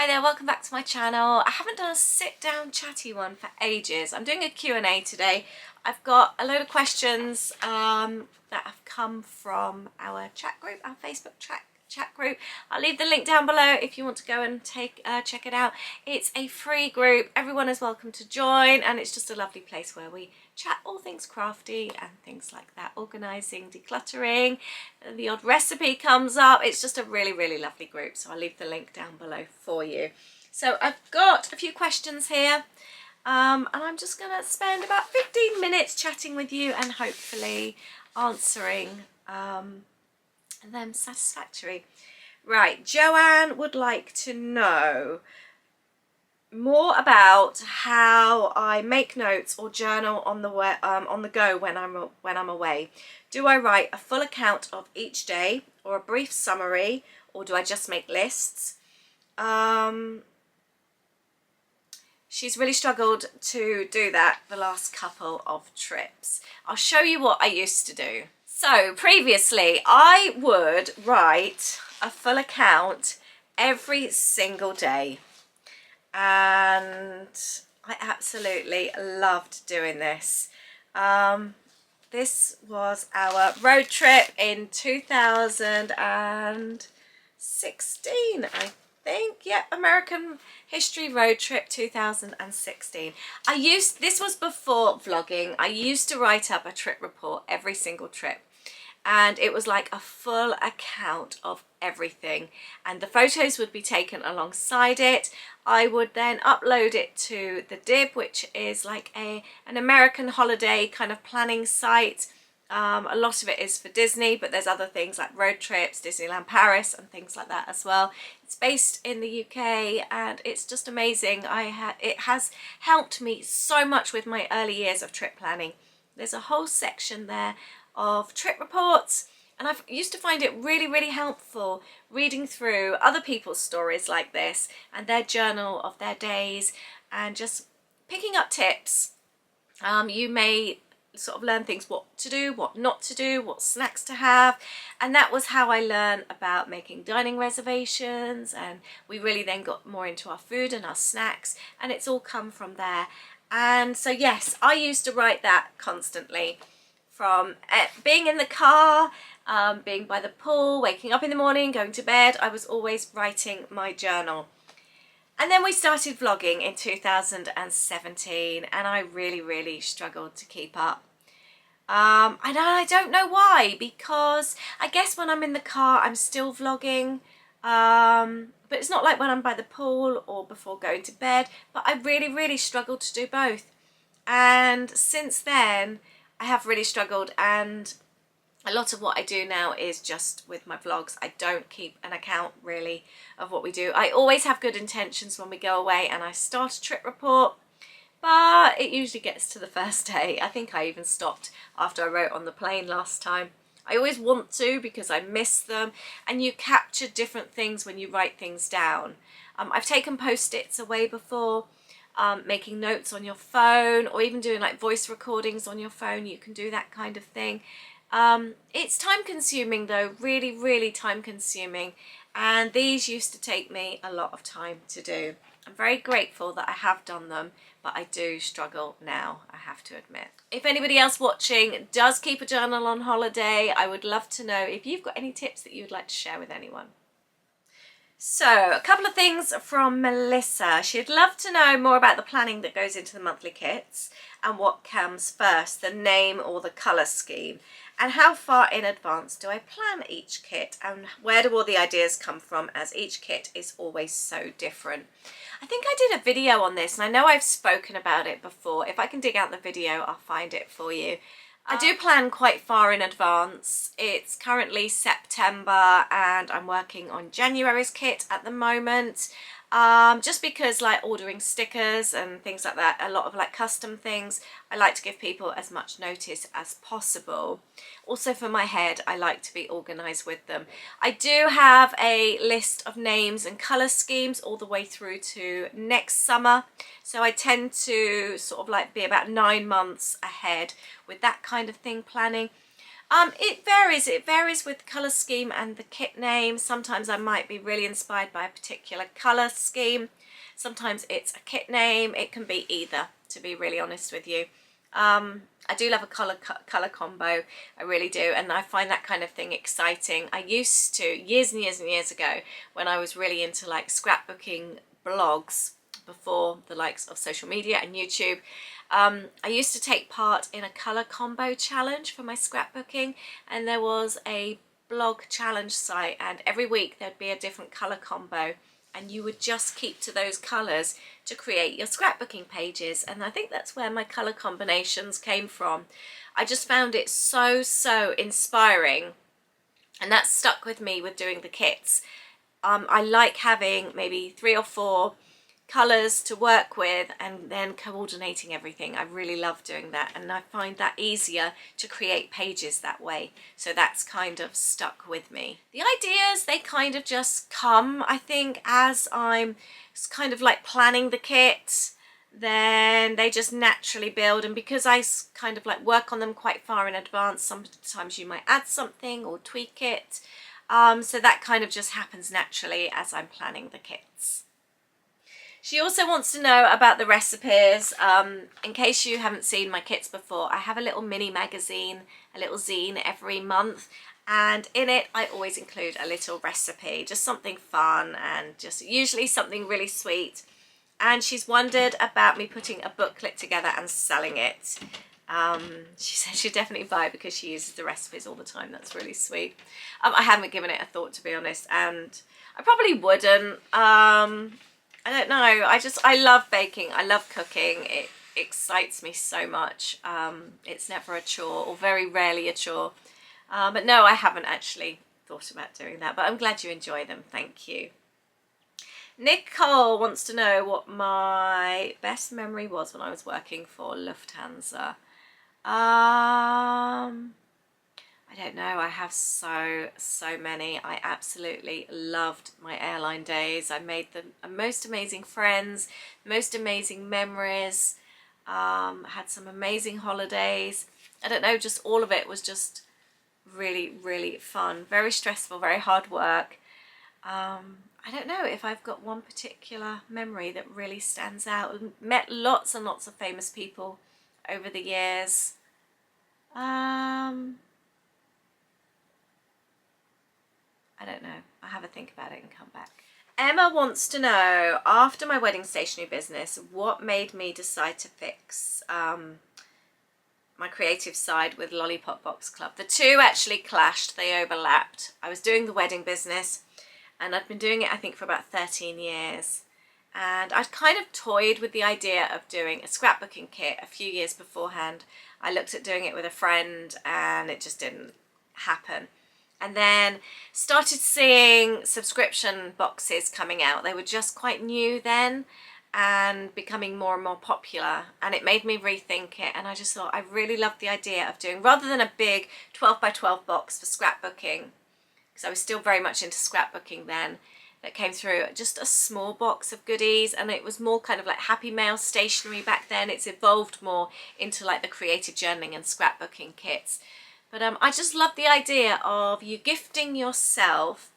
Hi there, welcome back to my channel. I haven't done a sit down chatty one for ages. I'm doing a Q&A today. I've got a load of questions that have come from our chat group, our Facebook chat group. I'll leave the link down below if you want to go and check it out. It's a free group, everyone is welcome to join, and it's just a lovely place where we chat all things crafty and things like that, organising, decluttering, the odd recipe comes up. It's just a really lovely group, so I'll leave the link down below for you. So I've got a few questions here, and I'm just going to spend about 15 minutes chatting with you and hopefully answering them satisfactory. Right, Joanne would like to know more about how I make notes or journal on the go when I'm away. Do I write a full account of each day or a brief summary, or do I just make lists? She's really struggled to do that the last couple of trips. I'll show you what I used to do. So previously I would write a full account every single day, and I absolutely loved doing this. This was our road trip in 2016, I think. Yep, American History Road Trip 2016. This was before vlogging. I used to write up a trip report every single trip, and it was like a full account of everything, and the photos would be taken alongside it. I would then upload it to the Dib, which is like an American holiday kind of planning site. A lot of it is for Disney, but there's other things like road trips, Disneyland Paris and things like that as well. It's based in the UK and it's just amazing. It has helped me so much with my early years of trip planning. There's a whole section there of trip reports, and I've used to find it really helpful reading through other people's stories like this and their journal of their days and just picking up tips. You may sort of learn things, what to do, what not to do, what snacks to have, and that was how I learned about making dining reservations, and we really then got more into our food and our snacks, and it's all come from there. And so yes, I used to write that constantly, from being in the car, being by the pool, waking up in the morning, going to bed. I was always writing my journal. And then we started vlogging in 2017, and I really struggled to keep up. And I don't know why, because I guess when I'm in the car I'm still vlogging, but it's not like when I'm by the pool or before going to bed. But I really struggled to do both, and since then I have really struggled, and a lot of what I do now is just with my vlogs. I don't keep an account really of what we do. I always have good intentions when we go away and I start a trip report, but it usually gets to the first day. I think I even stopped after I wrote on the plane last time. I always want to, because I miss them, and you capture different things when you write things down. I've taken post-its away before, making notes on your phone, or even doing like voice recordings on your phone. You can do that kind of thing. It's time consuming though, really time consuming, and these used to take me a lot of time to do. I'm very grateful that I have done them, but I do struggle now, I have to admit. If anybody else watching does keep a journal on holiday, I would love to know if you've got any tips that you would like to share with anyone. So, a couple of things from Melissa. She'd love to know more about the planning that goes into the monthly kits, and what comes first, the name or the colour scheme, and how far in advance do I plan each kit, and where do all the ideas come from, as each kit is always so different. I think I did a video on this, and I know I've spoken about it before. If I can dig out the video, I'll find it for you. I do plan quite far in advance. It's currently September and I'm working on January's kit at the moment. Just because like ordering stickers and things like that, a lot of like custom things, I like to give people as much notice as possible. Also for my head, I like to be organised with them. I do have a list of names and colour schemes all the way through to next summer, so I tend to sort of like be about 9 months ahead with that kind of thing planning. It varies. It varies with the colour scheme and the kit name. Sometimes I might be really inspired by a particular colour scheme. Sometimes it's a kit name. It can be either, to be really honest with you. I do love a colour combo. I really do. And I find that kind of thing exciting. I used to, years and years and years ago, when I was really into like scrapbooking blogs before the likes of social media and YouTube, I used to take part in a colour combo challenge for my scrapbooking, and there was a blog challenge site, and every week there'd be a different colour combo, and you would just keep to those colours to create your scrapbooking pages. And I think that's where my colour combinations came from. I just found it so inspiring, and that stuck with me with doing the kits. I like having maybe 3 or 4 colours to work with and then coordinating everything. I really love doing that, and I find that easier to create pages that way. So that's kind of stuck with me. The ideas, they kind of just come, I think, as I'm kind of like planning the kit, then they just naturally build. And because I kind of like work on them quite far in advance, sometimes you might add something or tweak it. So that kind of just happens naturally as I'm planning the kits. She also wants to know about the recipes. In case you haven't seen my kits before, I have a little mini magazine, a little zine every month, and in it I always include a little recipe, just something fun and just usually something really sweet. And she's wondered about me putting a booklet together and selling it. She said she'd definitely buy it because she uses the recipes all the time. That's really sweet. I haven't given it a thought, to be honest, and I probably wouldn't. I don't know, I love baking, I love cooking, it excites me so much. It's never a chore, or very rarely a chore. But no, I haven't actually thought about doing that, but I'm glad you enjoy them, thank you. Nicole wants to know what my best memory was when I was working for Lufthansa. I don't know, I have so many. I absolutely loved my airline days. I made the most amazing friends, most amazing memories, had some amazing holidays. I don't know, just all of it was just really fun, very stressful, very hard work. I don't know if I've got one particular memory that really stands out. Met lots and lots of famous people over the years. I don't know. I'll have a think about it and come back. Emma wants to know, after my wedding stationery business, what made me decide to fix my creative side with Lollipop Box Club. The two actually clashed, they overlapped. I was doing the wedding business, and I'd been doing it, I think, for about 13 years. And I'd kind of toyed with the idea of doing a scrapbooking kit a few years beforehand. I looked at doing it with a friend and it just didn't happen. And then started seeing subscription boxes coming out. They were just quite new then and becoming more and more popular, and it made me rethink it. And I just thought I really loved the idea of doing, rather than a big 12 by 12 box for scrapbooking, because I was still very much into scrapbooking then, that came through, just a small box of goodies. And it was more kind of like Happy Mail stationery back then. It's evolved more into like the creative journaling and scrapbooking kits. But I just love the idea of you gifting yourself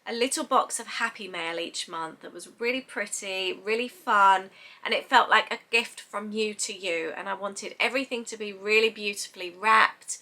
a little box of Happy Mail each month that was really pretty, really fun, and it felt like a gift from you to you. And I wanted everything to be really beautifully wrapped,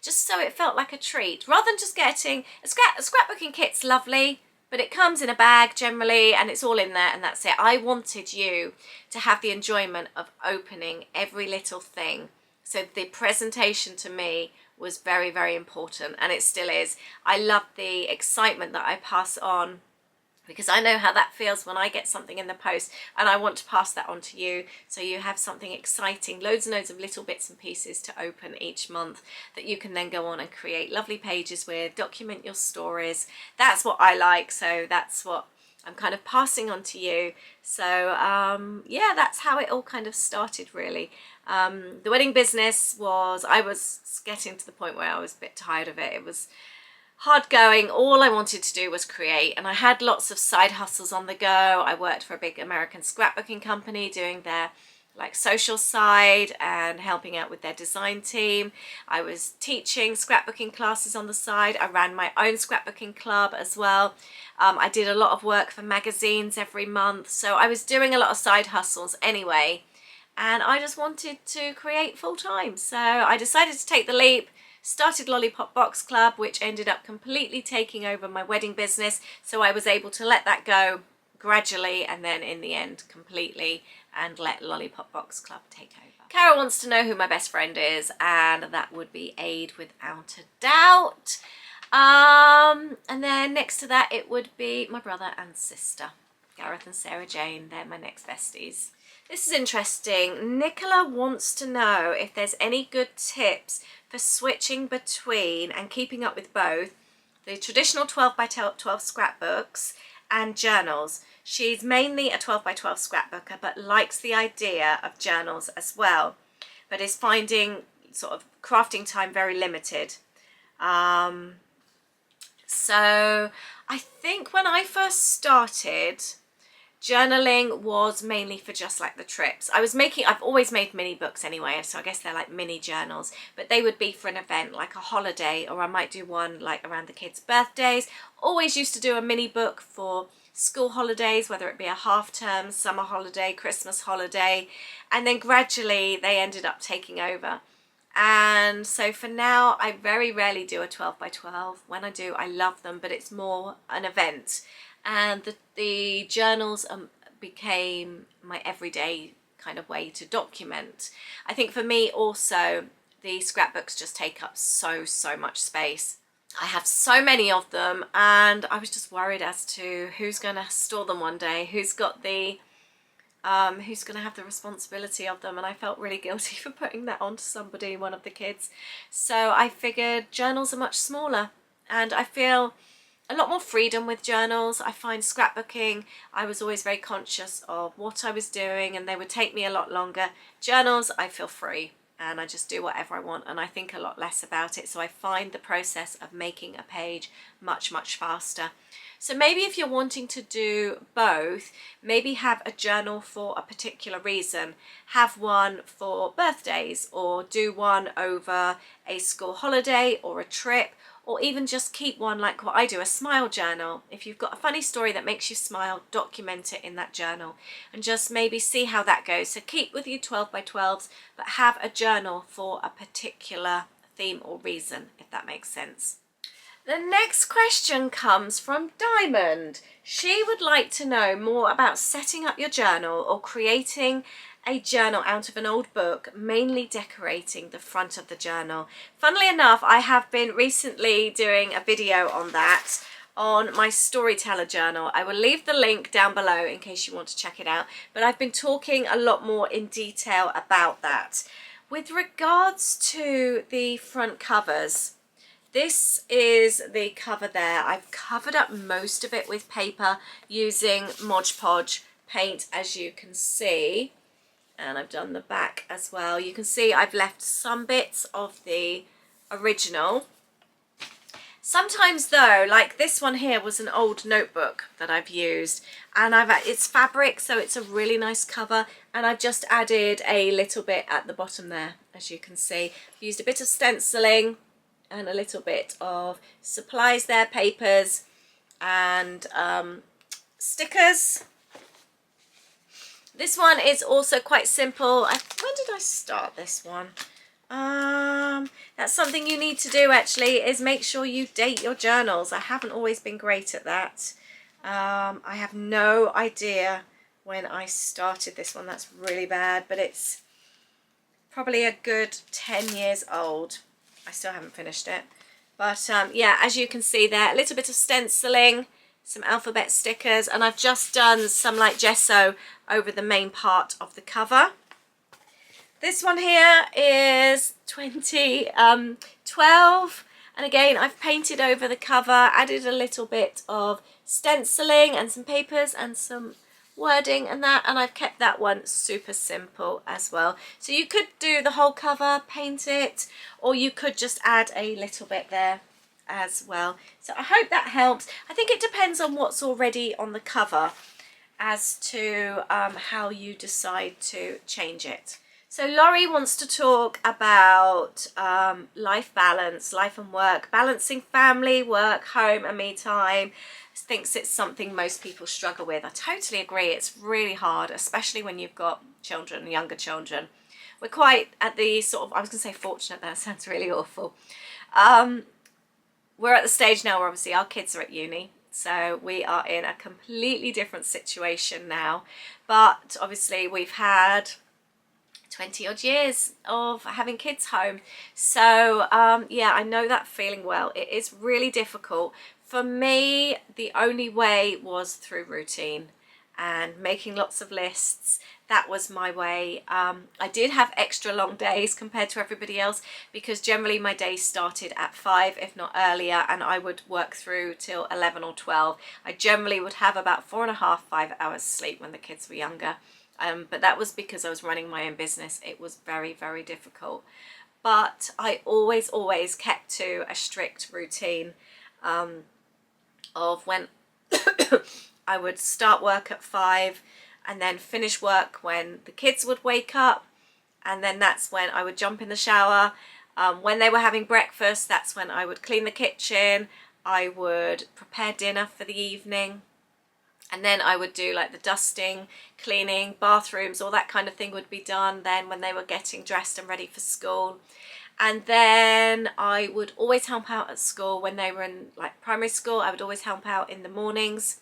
just so it felt like a treat, rather than just getting a scrapbooking kit's lovely, but it comes in a bag generally and it's all in there and that's it. I wanted you to have the enjoyment of opening every little thing. So the presentation to me was very important, and it still is. I love the excitement that I pass on, because I know how that feels when I get something in the post, and I want to pass that on to you, so you have something exciting, loads and loads of little bits and pieces to open each month that you can then go on and create lovely pages with, document your stories. That's what I like, so that's what I'm kind of passing on to you. So yeah, that's how it all kind of started, really. The wedding business I was getting to the point where I was a bit tired of it. It was hard going. All I wanted to do was create, and I had lots of side hustles on the go. I worked for a big American scrapbooking company doing their like social side and helping out with their design team. I was teaching scrapbooking classes on the side. I ran my own scrapbooking club as well. I did a lot of work for magazines every month, so I was doing a lot of side hustles anyway, and I just wanted to create full-time. So I decided to take the leap, started Lollipop Box Club, which ended up completely taking over my wedding business, so I was able to let that go gradually and then in the end completely, and let Lollipop Box Club take over. Carol wants to know who my best friend is, and that would be Aid without a doubt. And then next to that it would be my brother and sister, Gareth and Sarah Jane. They're my next besties. This is interesting. Nicola wants to know if there's any good tips for switching between and keeping up with both the traditional 12 by 12 scrapbooks and journals. She's mainly a 12 by 12 scrapbooker, but likes the idea of journals as well, but is finding sort of crafting time very limited. So I think when I first started, journaling was mainly for just like the trips. I've always made mini books anyway, so I guess they're like mini journals, but they would be for an event like a holiday, or I might do one like around the kids' birthdays. Always used to do a mini book for school holidays, whether it be a half term, summer holiday, Christmas holiday, and then gradually they ended up taking over. And so for now, I very rarely do a 12 by 12. When I do, I love them, but it's more an event. And the journals became my everyday kind of way to document. I think for me also, the scrapbooks just take up so much space. I have so many of them, and I was just worried as to who's going to store them one day, who's going to have the responsibility of them, and I felt really guilty for putting that onto somebody, one of the kids. So I figured journals are much smaller, and I feel a lot more freedom with journals. I find scrapbooking, I was always very conscious of what I was doing, and they would take me a lot longer. Journals, I feel free, and I just do whatever I want, and I think a lot less about it, so I find the process of making a page much faster. So maybe if you're wanting to do both, maybe have a journal for a particular reason. Have one for birthdays, or do one over a school holiday or a trip, or even just keep one like what I do, a smile journal. If you've got a funny story that makes you smile, document it in that journal and just maybe see how that goes. So keep with your 12 by 12s, but have a journal for a particular theme or reason, if that makes sense. The next question comes from Diamond. She would like to know more about setting up your journal or creating a journal out of an old book, mainly decorating the front of the journal. Funnily enough, I have been recently doing a video on that on my storyteller journal. I will leave the link down below in case you want to check it out, but I've been talking a lot more in detail about that. With regards to the front covers, this is the cover there. I've covered up most of it with paper using Mod Podge paint, as you can see. And I've done the back as well. You can see I've left some bits of the original. Sometimes though, like this one here was an old notebook that I've used, and it's fabric, so it's a really nice cover, and I've just added a little bit at the bottom there, as you can see. I've used a bit of stenciling and a little bit of supplies there, papers and stickers. This one is also quite simple. When did I start this one? That's something you need to do actually, is make sure you date your journals. I haven't always been great at that. I have no idea when I started this one. That's really bad, but it's probably a good 10 years old. I still haven't finished it. But yeah, as you can see there, a little bit of stenciling, some alphabet stickers, and I've just done some like gesso over the main part of the cover. This one here is 2012, and again I've painted over the cover, added a little bit of stenciling and some papers and some wording and that, and I've kept that one super simple as well. So you could do the whole cover, paint it, or you could just add a little bit there as well. So I hope that helps. I think it depends on what's already on the cover. as to how you decide to change it. So Laurie wants to talk about life balance, life and work, balancing family, work, home and me time. Thinks it's something most people struggle with. I totally agree. It's really hard, especially when you've got children, younger children. We're quite at the sort of, I was going to say fortunate, that sounds really awful. We're at the stage now where obviously our kids are at uni. So we are in a completely different situation now. But obviously we've had 20 odd years of having kids home. So yeah, I know that feeling well. It is really difficult. For me, the only way was through routine and making lots of lists. That was my way. I did have extra long days compared to everybody else because generally my days started at 5, if not earlier, and I would work through till 11 or 12. I generally would have about 4.5, 5 hours sleep when the kids were younger. But that was because I was running my own business. It was very, very difficult. But I always kept to a strict routine of when I would start work at 5 and then finish work when the kids would wake up, and then that's when I would jump in the shower. When they were having breakfast, that's when I would clean the kitchen, I would prepare dinner for the evening, and then I would do like the dusting, cleaning, bathrooms, all that kind of thing would be done then when they were getting dressed and ready for school. And then I would always help out at school when they were in like primary school. I would always help out in the mornings.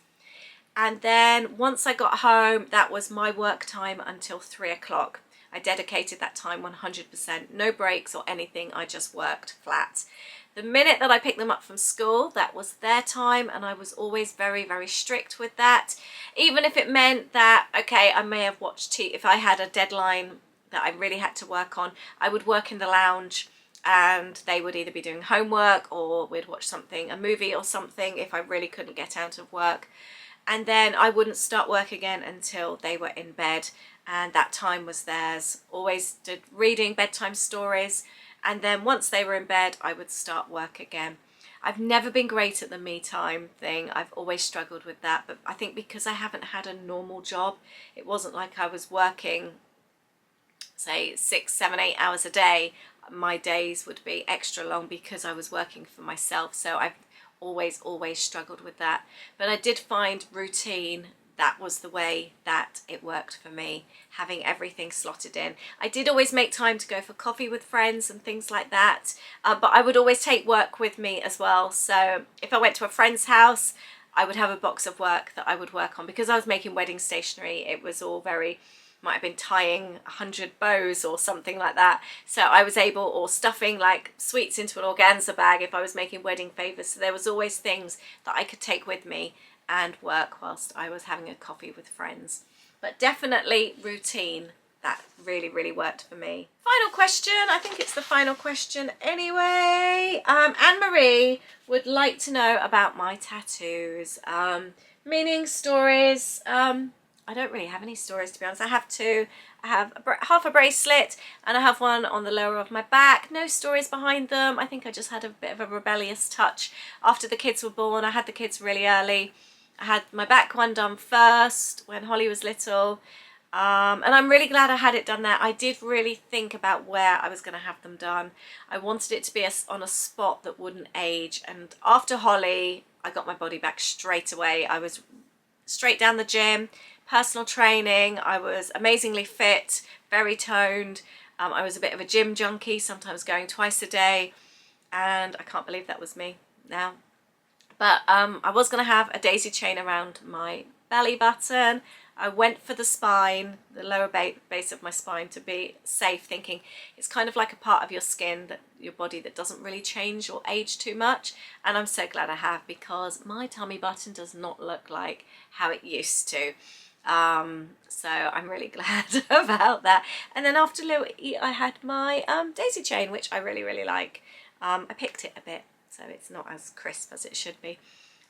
And then once I got home, that was my work time until 3 o'clock. I dedicated that time 100%, no breaks or anything. I just worked flat. The minute that I picked them up from school, that was their time, and I was always very, very strict with that. Even if it meant that, okay, I may have watched TV. If I had a deadline that I really had to work on, I would work in the lounge and they would either be doing homework or we'd watch something, a movie or something if I really couldn't get out of work. And then I wouldn't start work again until they were in bed, and that time was theirs. Always did reading bedtime stories, and then once they were in bed I would start work again. I've never been great at the me time thing. I've always struggled with that, but I think because I haven't had a normal job, it wasn't like I was working say 6, 7, 8 hours a day. My days would be extra long because I was working for myself. So I've always struggled with that, but I did find routine. That was the way that it worked for me, having everything slotted in. I did always make time to go for coffee with friends and things like that, but I would always take work with me as well. So if I went to a friend's house, I would have a box of work that I would work on. Because I was making wedding stationery, it was all very, might have been tying 100 bows or something like that. So I was able, or stuffing like sweets into an organza bag if I was making wedding favours. So there was always things that I could take with me and work whilst I was having a coffee with friends. But definitely routine, that really worked for me. Final question, I think it's the final question anyway. Anne-Marie would like to know about my tattoos. Meaning, stories. I don't really have any stories, to be honest. I have two. I have half a bracelet and I have one on the lower of my back. No stories behind them. I think I just had a bit of a rebellious touch after the kids were born. I had the kids really early. I had my back one done first when Holly was little. And I'm really glad I had it done there. I did really think about where I was going to have them done. I wanted it to be on a spot that wouldn't age. And after Holly, I got my body back straight away. I was straight down the gym. Personal training, I was amazingly fit, very toned. I was a bit of a gym junkie, sometimes going twice a day, and I can't believe that was me now. But I was going to have a daisy chain around my belly button. I went for the spine, the lower base of my spine, to be safe, thinking it's kind of like a part of your skin, that your body, that doesn't really change or age too much. And I'm so glad I have, because my tummy button does not look like how it used to. So I'm really glad about that. And then after Louis, I had my daisy chain, which I really like. I picked it a bit, so it's not as crisp as it should be.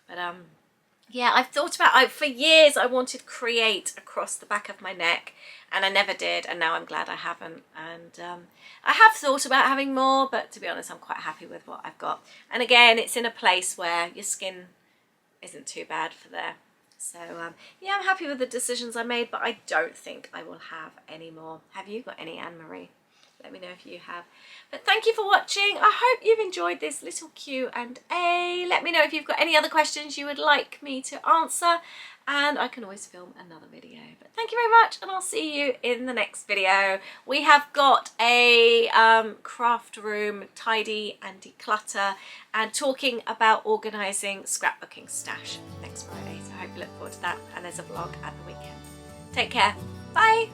But yeah, I've thought about, for years I wanted to create across the back of my neck, and I never did, and now I'm glad I haven't. And I have thought about having more, but to be honest, I'm quite happy with what I've got. And again, it's in a place where your skin isn't too bad for there. So yeah, I'm happy with the decisions I made, but I don't think I will have any more. Have you got any, Anne-Marie? Let me know if you have. But thank you for watching. I hope you've enjoyed this little Q&A. Let me know if you've got any other questions you would like me to answer, and I can always film another video. But thank you very much, and I'll see you in the next video. We have got a craft room tidy and declutter, and talking about organising scrapbooking stash next Friday. So I hope you look forward to that, and there's a vlog at the weekend. Take care. Bye.